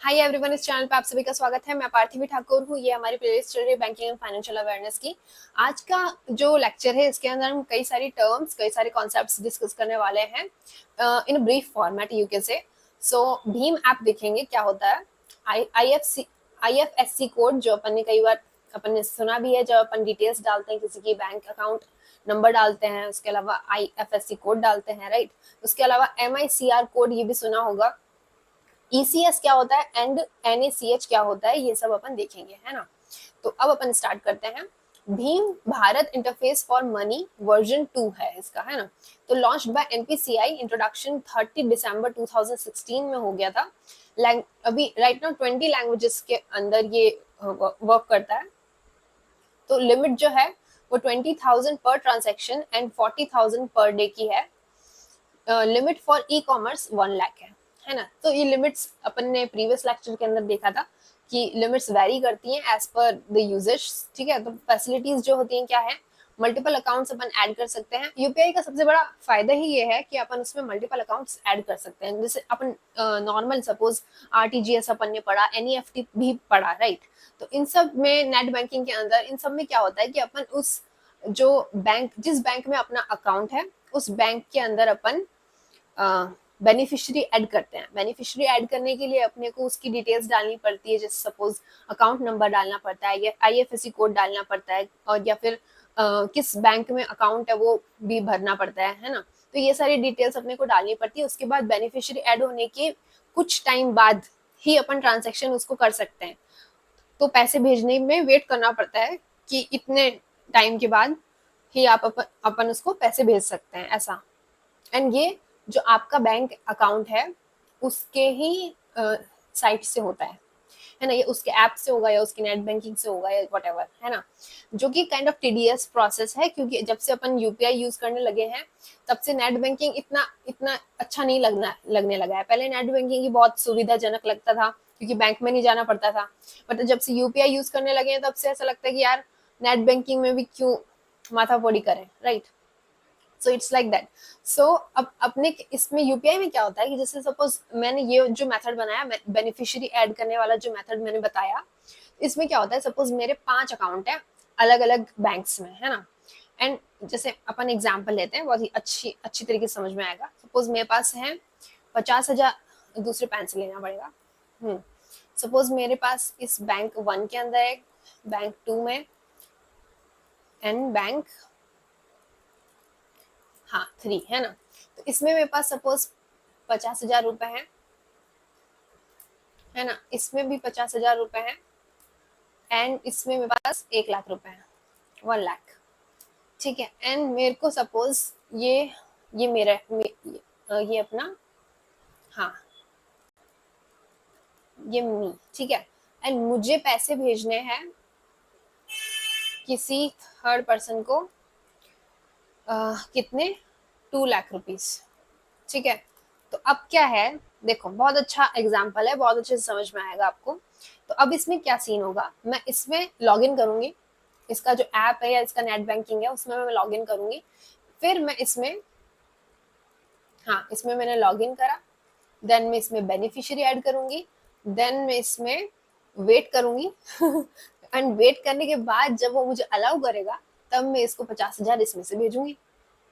Hi everyone, इस channel पे आप सभी का स्वागत है। मैं पार्थिवी ठाकुर हूँ। ये हमारी प्लेलिस्ट चल रही है बैंकिंग एंड फाइनेंशियल अवेयरनेस की। आज का जो लेक्चर है इसके अंदर हम कई सारी टर्म्स, कई सारे कॉन्सेप्ट्स डिस्कस करने वाले हैं in brief format you can say. So Bhim app देखेंगे क्या होता है। आईएफएससी कोड जो अपन ने कई बार अपन ने सुना भी है, जब अपन डिटेल्स डालते हैं किसी की बैंक अकाउंट नंबर डालते हैं, उसके अलावा आईएफएससी कोड डालते हैं, राइट। उसके अलावा एमआईसीआर कोड ये भी सुना होगा। ईसीएस क्या होता है एंड एनएसीएच क्या होता है, ये सब अपन देखेंगे, है ना। तो अब अपन स्टार्ट करते हैं। Bhim Bharat interface for money version 2 है इसका, है ना। तो लॉन्च बाय एनपीसीआई, इंट्रोडक्शन 30 दिसंबर 2016 में हो गया था। अभी राइट नाउ 20 लैंग्वेजेस के अंदर ये वर्क करता है। तो लिमिट जो है वो 20,000 per transaction and 40,000 per day की है। Limit for e commerce 1 lakh है ना। तो ये लिमिट्स अपन ने प्रीवियस लेक्चर के अंदर देखा था कि लिमिट्स वैरी करती हैं एज पर द यूजेज, ठीक है। तो फैसिलिटीज जो होती हैं क्या है, मल्टीपल अकाउंट्स अपन ऐड कर सकते हैं। यूपीआई का सबसे बड़ा फायदा ही ये है कि अपन उसमें मल्टीपल अकाउंट्स ऐड कर सकते हैं। जैसे अपन नॉर्मल सपोज आरटीजीएस अपन ने पढ़ा, एनईएफटी भी पढ़ा, राइट। तो इन सब में नेट बैंकिंग के अंदर इन सब में क्या होता है कि अपन उस जो बैंक, जिस बैंक में अपना अकाउंट है उस बैंक के अंदर अपन बेनिफिशियरी ऐड करते हैं। बेनिफिशियरी ऐड करने के लिए अपने को उसकी डिटेल्स डालनी पड़ती है, जैसे सपोज अकाउंट नंबर डालना पड़ता है या आईएफएससी कोड डालना पड़ता है, और या फिर किस बैंक में अकाउंट है वो भी भरना पड़ता है ना। तो ये सारी डिटेल्स अपने को डालनी पड़ती है। उसके बाद बेनिफिशियरी ऐड होने के कुछ टाइम बाद ही अपन ट्रांजेक्शन उसको कर सकते हैं। तो पैसे भेजने में वेट करना पड़ता है कि इतने टाइम के बाद ही आप अपन उसको पैसे भेज सकते हैं, ऐसा। एंड ये जो आपका बैंक अकाउंट है उसके ही साइट से होता है ना। ये उसके ऐप से होगा या उसकी नेट बैंकिंग से होगा या वट, है ना। जो कि काइंड ऑफ टीडीएस प्रोसेस है, क्योंकि जब से अपन यूपीआई यूज करने लगे हैं तब से नेट बैंकिंग इतना इतना अच्छा नहीं लगने लगा है। पहले नेट बैंकिंग ही बहुत सुविधाजनक लगता था क्योंकि बैंक में नहीं जाना पड़ता था। बट जब से यूपीआई यूज करने लगे हैं तब से ऐसा लगता है कि यार नेट बैंकिंग में भी क्यों माथा फोड़ी करें, right. So it's like that. So अब अपने इसमें यूपीआई में क्या होता है कि जैसे सपोज मैंने ये जो मेथड बनाया, बेनिफिशियरी ऐड करने वाला जो मेथड मैंने बताया, इसमें क्या होता है, सपोज मेरे 5 अकाउंट है अलग अलग बैंक्स में, है ना। एंड जैसे अपन एग्जांपल लेते हैं, बहुत ही अच्छी अच्छी तरीके से समझ में आएगा। सपोज मेरे पास है 50,000, दूसरे पेन से लेना पड़ेगा। सपोज मेरे पास इस बैंक 1 के अंदर है, बैंक 2 में एंड बैंक 3, है ना। तो इसमें मेरे पास सपोज 50,000 रुपए है ना। इसमें भी 50,000 रुपए हैं एंड इसमें मेरे पास 1 लाख रुपए हैं, 1 लाख, ठीक है। एंड मेरे को सपोज ये मेरा ये अपना, हाँ, ये मी, ठीक है। एंड मुझे पैसे भेजने हैं किसी थर्ड पर्सन को, कितने, 2 लाख रुपीज, ठीक है। तो अब क्या है, देखो बहुत अच्छा एग्जाम्पल है, बहुत अच्छे से समझ में आएगा आपको। तो अब इसमें क्या सीन होगा, मैं इसमें लॉग इन करूंगी, इसका जो ऐप है या इसका नेट बैंकिंग है उसमें मैं लॉग इन करूंगी। फिर मैं इसमें, इसमें मैंने लॉग इन करा, देन मैं इसमें बेनिफिशियरी ऐड करूंगी, देन मैं इसमें वेट करूंगी एंड वेट करने के बाद जब वो मुझे अलाउ करेगा तब मैं इसको 50,000 इसमें से भेजूंगी।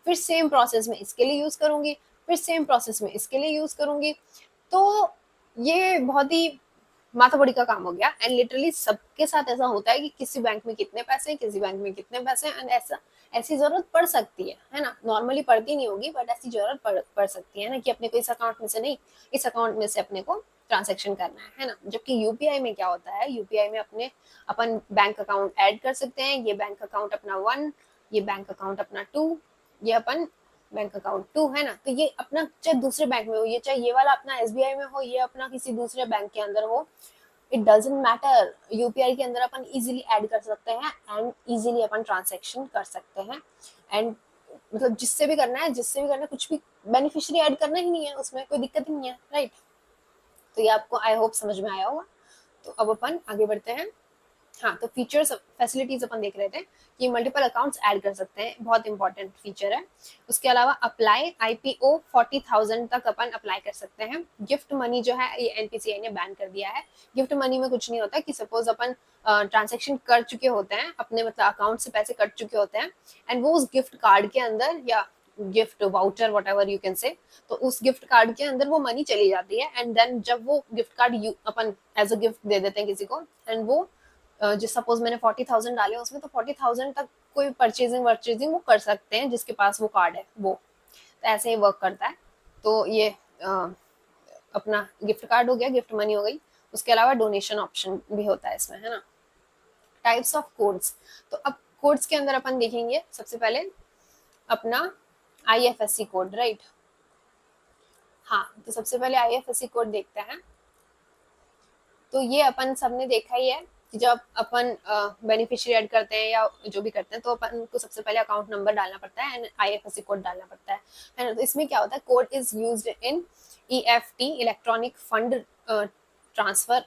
फिर सेम प्रोसेस में इसके लिए यूज करूंगी, फिर सेम प्रोसेस में इसके लिए यूज करूंगी। तो ये बहुत ही माथापड़ी का काम हो गया। एंड लिटरली सबके साथ ऐसा होता है कि किसी बैंक में कितने पैसे हैं, किसी बैंक में कितने पैसे हैं, एंड ऐसी जरूरत पड़ सकती है ना। नॉर्मली पड़ती नहीं होगी बट ऐसी जरूरत पड़ सकती है ना, कि अपने को इस अकाउंट में से नहीं, इस अकाउंट में से अपने को ट्रांजेक्शन करना है ना। जबकि यूपीआई में क्या होता है, यूपीआई में अपन बैंक अकाउंट ऐड कर सकते हैं। ये बैंक अकाउंट अपना 1, ये बैंक अकाउंट अपना 2, ये अपन बैंक अकाउंट 2, है ना। तो ये अपना चाहे दूसरे बैंक में हो, ये चाहे ये वाला अपना एसबीआई में हो, ये अपना किसी दूसरे बैंक के अंदर हो, इट डजेंट मैटर। यूपीआई के अंदर अपन इजीली ऐड कर सकते हैं एंड इजीली अपन ट्रांजेक्शन कर सकते हैं। एंड मतलब जिससे भी करना है, कुछ भी बेनिफिशियरी ऐड करना ही नहीं है, उसमें कोई दिक्कत ही नहीं है, राइट। तो ये आपको आई होप समझ में आया होगा। तो अब अपन आगे बढ़ते हैं। हाँ, तो फीचर्स फैसिलिटीज अपन देख रहे थे कि मल्टीपल अकाउंट्स ऐड कर सकते हैं, बहुत इंपॉर्टेंट फीचर है। उसके अलावा अप्लाई IPO 40,000 तक अपन अप्लाई कर सकते हैं। गिफ्ट मनी जो है ये NPCI ने बैन कर दिया है। गिफ्ट मनी में कुछ नहीं होता कि सपोज अपन ट्रांजेक्शन कर चुके होते हैं अपने मतलब अकाउंट से पैसे कट चुके होते हैं एंड वो उस गिफ्ट कार्ड के अंदर या gift voucher what ever you can say, तो उस गिफ्ट कार्ड के अंदर वो मनी चली जाती है एंड देन जब वो गिफ्ट कार्ड अपन एज अ गिफ्ट दे देते हैं किसी को एंड वो जो सपोज मैंने 40,000 डाले उसमें, तो 40,000 तक कोई परचेजिंग वो कर सकते हैं जिसके पास वो कार्ड है वो, तो ऐसे ही वर्क करता है। तो ये अपना गिफ्ट कार्ड हो गया, गिफ्ट मनी हो गई। उसके अलावा डोनेशन ऑप्शन भी होता है इसमें, है ना। टाइप्स ऑफ कोड्स, तो अब कोड्स के अंदर अपन देखेंगे सबसे पहले अपना IFSC कोड, राइट। हाँ, तो सबसे पहले IFSC कोड देखते हैं। तो ये अपन सबने देखा ही है कि जब अपन बेनिफिशियरी ऐड करते हैं या जो भी करते हैं तो अपन को सबसे पहले अकाउंट नंबर डालना पड़ता है एंड IFSC कोड डालना पड़ता है ना। तो इसमें क्या होता है, code is used in EFT electronic fund transfer.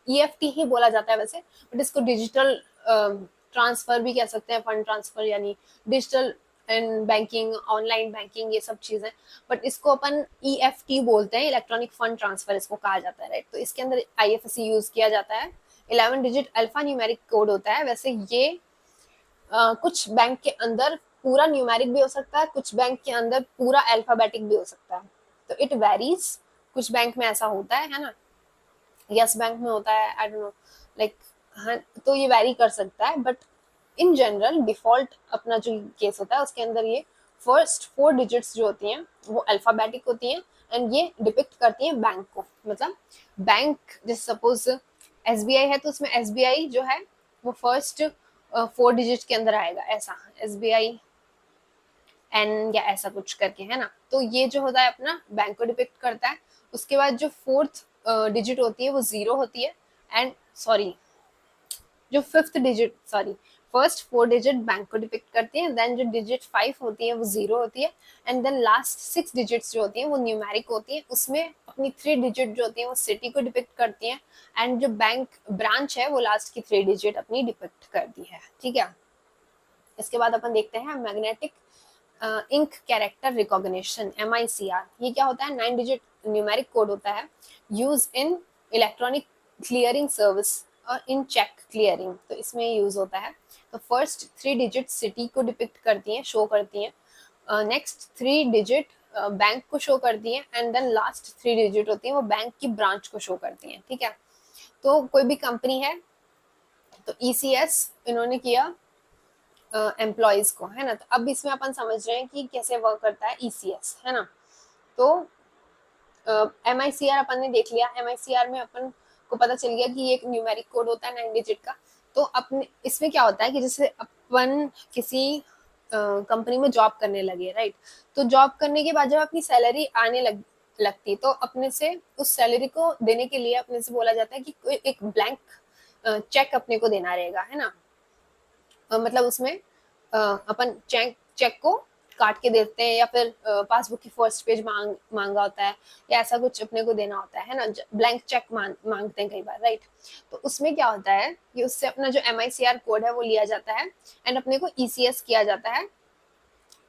EFT ही बोला जाता है वैसे, बट इसको डिजिटल ट्रांसफर भी कह सकते हैं, फंड ट्रांसफर यानी digital and banking, online banking, ये सब चीजें। बट इसको अपन EFT बोलते हैं, इलेक्ट्रॉनिक फंड ट्रांसफर इसको कहा जाता है, राइट। तो इसके अंदर IFSC यूज किया जाता है। 11 डिजिट अल्फा न्यूमेरिक कोड होता है। वैसे ये कुछ बैंक के अंदर पूरा न्यूमेरिक भी हो सकता है, कुछ बैंक के अंदर पूरा अल्फाबेटिक भी हो सकता है, तो इट वेरीज। कुछ बैंक में ऐसा होता है ना, यस बैंक में होता है, आई डोंट नो लाइक, हाँ, तो ये वेरी कर सकता है। बट इन जनरल डिफॉल्ट अपना जो केस होता है उसके अंदर ये फर्स्ट 4 डिजिट्स जो होती हैं वो अल्फाबेटिक होती हैं एंड ये डिपिक्ट करती हैं बैंक को। मतलब बैंक जैसे सपोज SBI है तो उसमें SBI जो है वो फर्स्ट 4 डिजिट के अंदर आएगा, ऐसा SBI N या ऐसा कुछ करके, है ना। तो ये जो होता है अपना बैंक को डिपिक्ट करता है। उसके बाद जो 4th डिजिट होती है वो 0 होती है एंड सॉरी जो 5th digit, sorry first 4 digit bank को डिपिक्ट करती है, देन जो डिजिट 5 होती है वो 0 होती है एंड देन लास्ट 6 डिजिट्स जो होती हैं वो न्यूमेरिक होती है। उसमें अपनी 3 डिजिट जो होती है वो सिटी को डिपिक्ट करती है एंड जो बैंक ब्रांच है वो लास्ट की 3 डिजिट अपनी डिपिक्ट करती है, ठीक है। इसके बाद अपन देखते हैं magnetic ink character recognition, MICR। ये क्या होता है, 9 डिजिट न्यूमेरिक कोड होता है, use in electronic clearing service और इन चेक क्लियरिंग, तो इसमें यूज होता है। तो फर्स्ट 3 डिजिट सिटी को डिपिक्ट करती हैं, शो करती हैं। नेक्स्ट 3 डिजिट बैंक को शो करती हैं एंड देन लास्ट 3 डिजिट होती हैं वो बैंक की ब्रांच को शो करती हैं, ठीक है। तो कोई भी कंपनी है तो ECS इन्होंने किया एम्प्लॉयज को, है ना। तो अब इसमें अपन समझ रहे हैं कि कैसे वर्क करता है ECS, है ना। तो MICR अपन ने देख लिया। MICR में अपन को पता चल गया कि ये एक न्यूमेरिक कोड होता है 9 डिजिट का। तो अपने इसमें क्या होता है कि जैसे अपन किसी कंपनी में जॉब करने लगे, राइट। तो जॉब करने के बाद जब अपनी सैलरी आने लगती तो अपने से उस सैलरी को देने के लिए अपने से बोला जाता है कि कोई एक ब्लैंक चेक अपने को देना रहेगा, है ना। मतलब उसमें अपन चेक को काट के देते हैं या फिर पासबुक की फर्स्ट पेज मांगा होता है या ऐसा कुछ अपने को देना होता है ना। ब्लैंक चेक मांगते हैं कई बार, राइट। तो उसमें क्या होता है कि उससे अपना जो MICR कोड है वो लिया जाता है एंड अपने को ECS किया जाता है।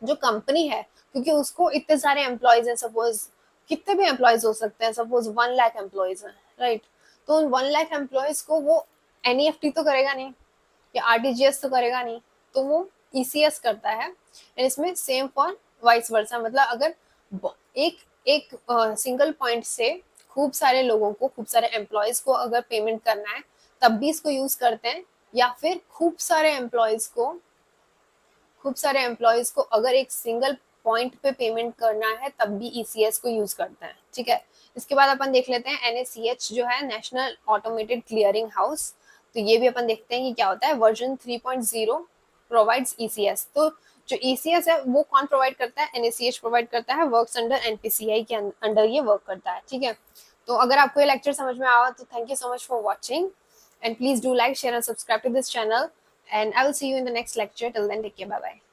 जो कंपनी है क्योंकि उसको इतने सारे एम्प्लॉयज हैं, सपोज कितने भी एम्प्लॉयज हो सकते हैं, सपोज 1 लाख एम्प्लॉयज हैं, राइट। तो उन 1 लाख एम्प्लॉयज को वो NEFT तो करेगा नहीं या RTGS तो करेगा नहीं, तो वो ECS करता है। इसमें सेम फॉर वाइस वर्सा, मतलब अगर एक सिंगल पॉइंट से खूब सारे लोगों को, खूब सारे एम्प्लॉयज को अगर पेमेंट करना है तब भी इसको यूज करते हैं, या फिर खूब सारे एम्प्लॉयज को अगर एक सिंगल पॉइंट पे पेमेंट करना है तब भी ECS को यूज करते हैं, ठीक है। इसके बाद अपन देख लेते हैं NACH जो है नेशनल ऑटोमेटेड क्लियरिंग हाउस। तो ये भी अपन देखते हैं कि क्या होता है। Version 3.0 provides ECS। तो जो ECS है वो कौन प्रोवाइड करता है, NACH प्रोवाइड करता है, वर्क्स अंडर NPCI के अंडर ये वर्क करता है, ठीक है। तो अगर आपको ये लेक्चर समझ में आया तो thank you so much for watching and please do like, share and subscribe to this channel and I will see you in the next lecture. Till then, take care, bye bye.